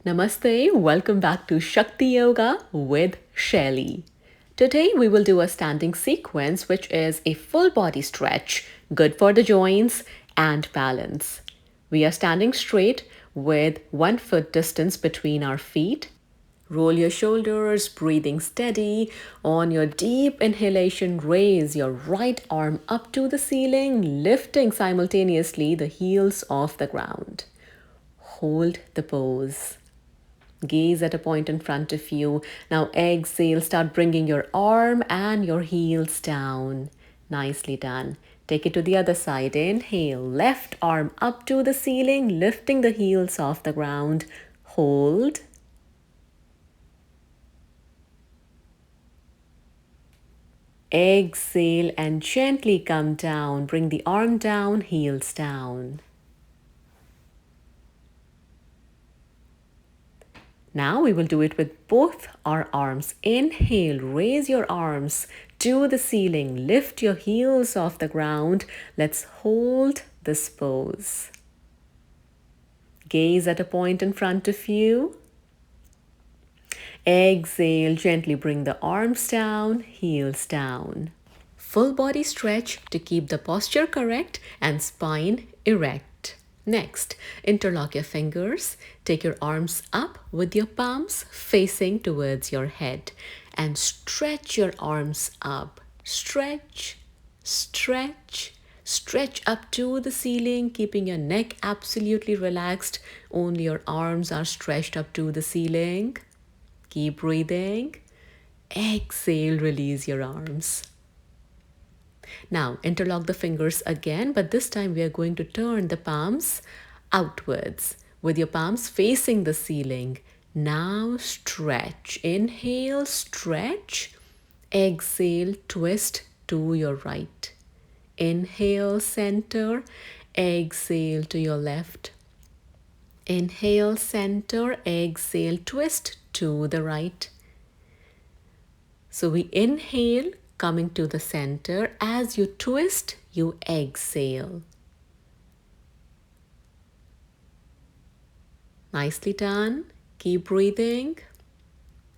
Namaste, welcome back to Shakti Yoga with Shaili. Today we will do a standing sequence which is a full body stretch, good for the joints and balance. We are standing straight with 1 foot distance between our feet. Roll your shoulders, breathing steady. On your deep inhalation, raise your right arm up to the ceiling, lifting simultaneously the heels off the ground. Hold the pose. Gaze at a point in front of you. Now exhale, start bringing your arm and your heels down. Nicely done. Take it to the other side. Inhale, left arm up to the ceiling, lifting the heels off the ground. Hold. Exhale and gently come down. Bring the arm down, heels down. Now we will do it with both our arms. Inhale, raise your arms to the ceiling. Lift your heels off the ground. Let's hold this pose. Gaze at a point in front of you. Exhale, gently bring the arms down, heels down. Full body stretch to keep the posture correct and spine erect. Next, interlock your fingers. Take your arms up with your palms facing towards your head and stretch your arms up. Stretch, stretch, stretch up to the ceiling, keeping your neck absolutely relaxed. Only your arms are stretched up to the ceiling. Keep breathing. Exhale, release your arms. Now interlock the fingers again, but this time we are going to turn the palms outwards with your palms facing the ceiling. Now stretch. Inhale, stretch. Exhale, twist to your right. Inhale, center. Exhale to your left. Inhale, center. Exhale, twist to the right. So we inhale, coming to the center. As you twist, you exhale. Nicely done. Keep breathing.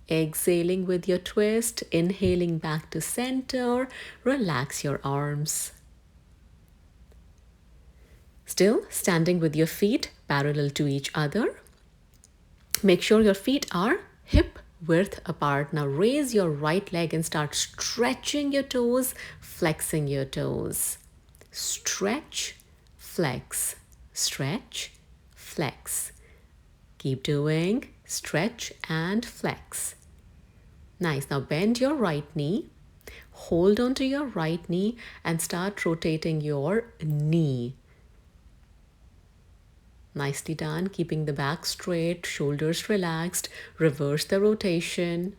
Exhaling with your twist, inhaling back to center. Relax your arms. Still standing with your feet parallel to each other. Make sure your feet are hip width apart. Now raise your right leg and start stretching your toes, flexing your toes. Stretch, flex, stretch, flex. Keep doing stretch and flex. Nice. Now bend your right knee. Hold on to your right knee and start rotating your knee. Nicely done. Keeping the back straight, shoulders relaxed. Reverse the rotation.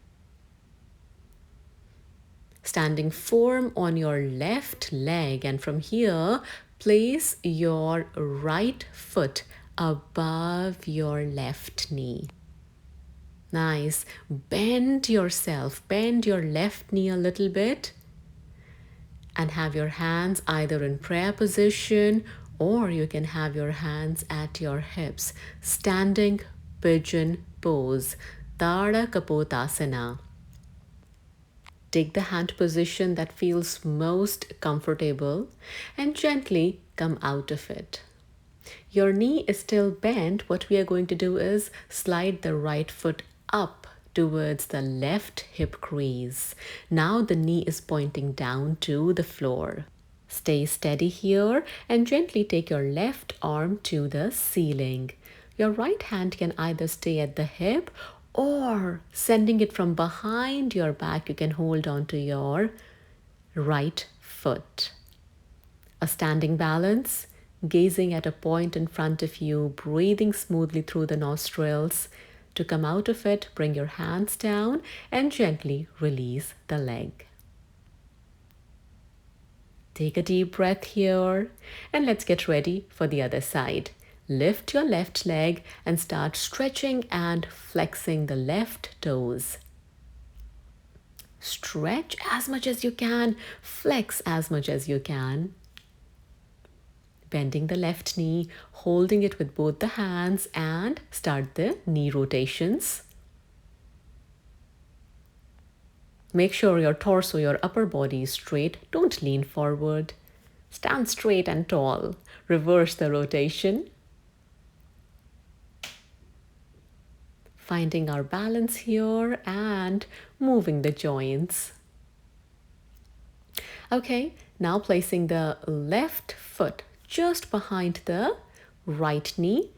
Standing firm on your left leg, and from here, place your right foot above your left knee. Nice. Bend yourself. Bend your left knee a little bit and have your hands either in prayer position or you can have your hands at your hips. Standing pigeon pose, Tadha Kapotasana. Take the hand position that feels most comfortable and gently come out of it. Your knee is still bent. What we are going to do is slide the right foot up towards the left hip crease. Now the knee is pointing down to the floor. Stay steady here and gently take your left arm to the ceiling. Your right hand can either stay at the hip or sending it from behind your back, you can hold on to your right foot. A standing balance, gazing at a point in front of you, breathing smoothly through the nostrils. To come out of it, bring your hands down and gently release the leg. Take a deep breath here and let's get ready for the other side. Lift your left leg and start stretching and flexing the left toes. Stretch as much as you can, flex as much as you can. Bending the left knee, holding it with both the hands, and start the knee rotations. Make sure your torso, your upper body is straight. Don't lean forward. Stand straight and tall. Reverse the rotation. Finding our balance here and moving the joints. Okay, now placing the left foot just behind the right knee,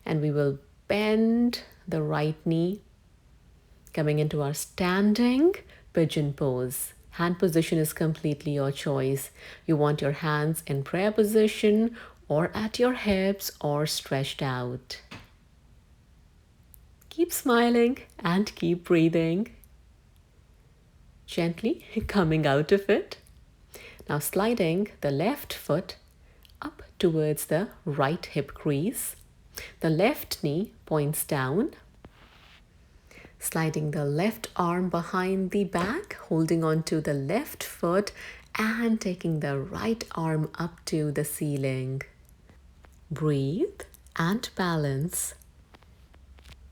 and we will bend the right knee, coming into our standing pigeon pose. Hand position is completely your choice. You want your hands in prayer position or at your hips or stretched out. Keep smiling and keep breathing. Gently coming out of it. Now sliding the left foot up towards the right hip crease. The left knee points down. Sliding the left arm behind the back, holding on to the left foot and taking the right arm up to the ceiling. Breathe and balance.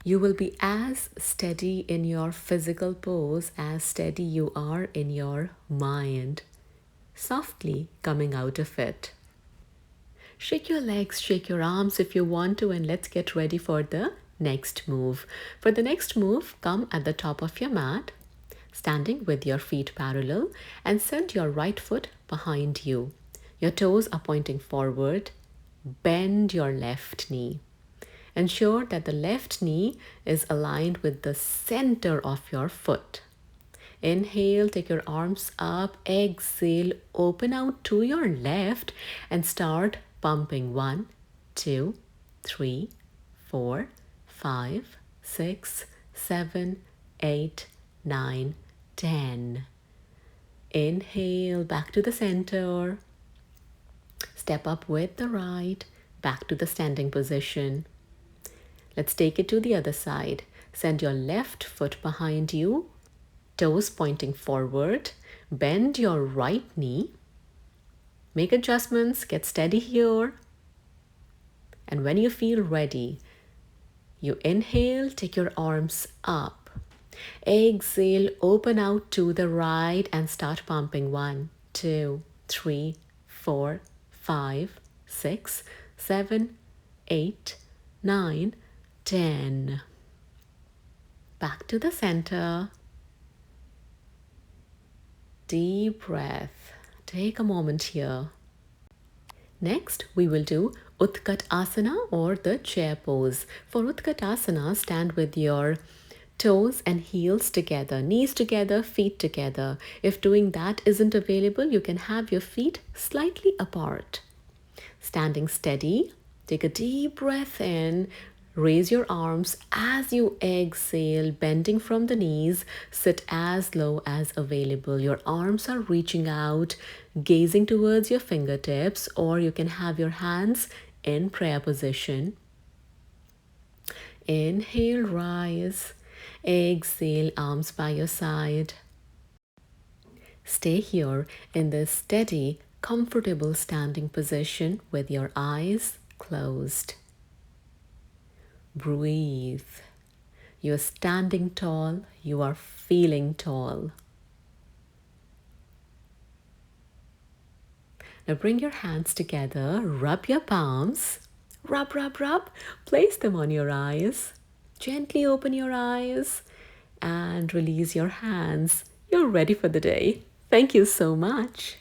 You will be as steady in your physical pose as steady you are in your mind. Softly coming out of it. Shake your legs, shake your arms if you want to, and let's get ready for the next move. For the next move, come at the top of your mat, standing with your feet parallel, and send your right foot behind you. Your toes are pointing forward. Bend your left knee. Ensure that the left knee is aligned with the center of your foot. Inhale, take your arms up. Exhale, open out to your left and start pumping. 1, 2, 3, 4, 5, 6, 7, 8, 9, 10. Inhale, back to the center. Step up with the right, back to the standing position. Let's take it to the other side. Send your left foot behind you, toes pointing forward. Bend your right knee. Make adjustments, get steady here. And when you feel ready, you inhale, take your arms up. Exhale, open out to the right and start pumping. 1, 2, 3, 4, 5, 6, 7, 8, 9, 10. Back to the center. Deep breath. Take a moment here. Next, we will do Utkat Asana or the chair pose. For Utkat Asana, stand with your toes and heels together, knees together, feet together. If doing that isn't available, you can have your feet slightly apart. Standing steady, take a deep breath in. Raise your arms as you exhale, bending from the knees. Sit as low as available. Your arms are reaching out, gazing towards your fingertips, or you can have your hands in prayer position. Inhale, rise. Exhale, arms by your side. Stay here in this steady, comfortable standing position with your eyes closed. Breathe. You are standing tall. You are feeling tall. Now bring your hands together. Rub your palms. Rub, rub, rub. Place them on your eyes. Gently open your eyes and release your hands. You're ready for the day. Thank you so much.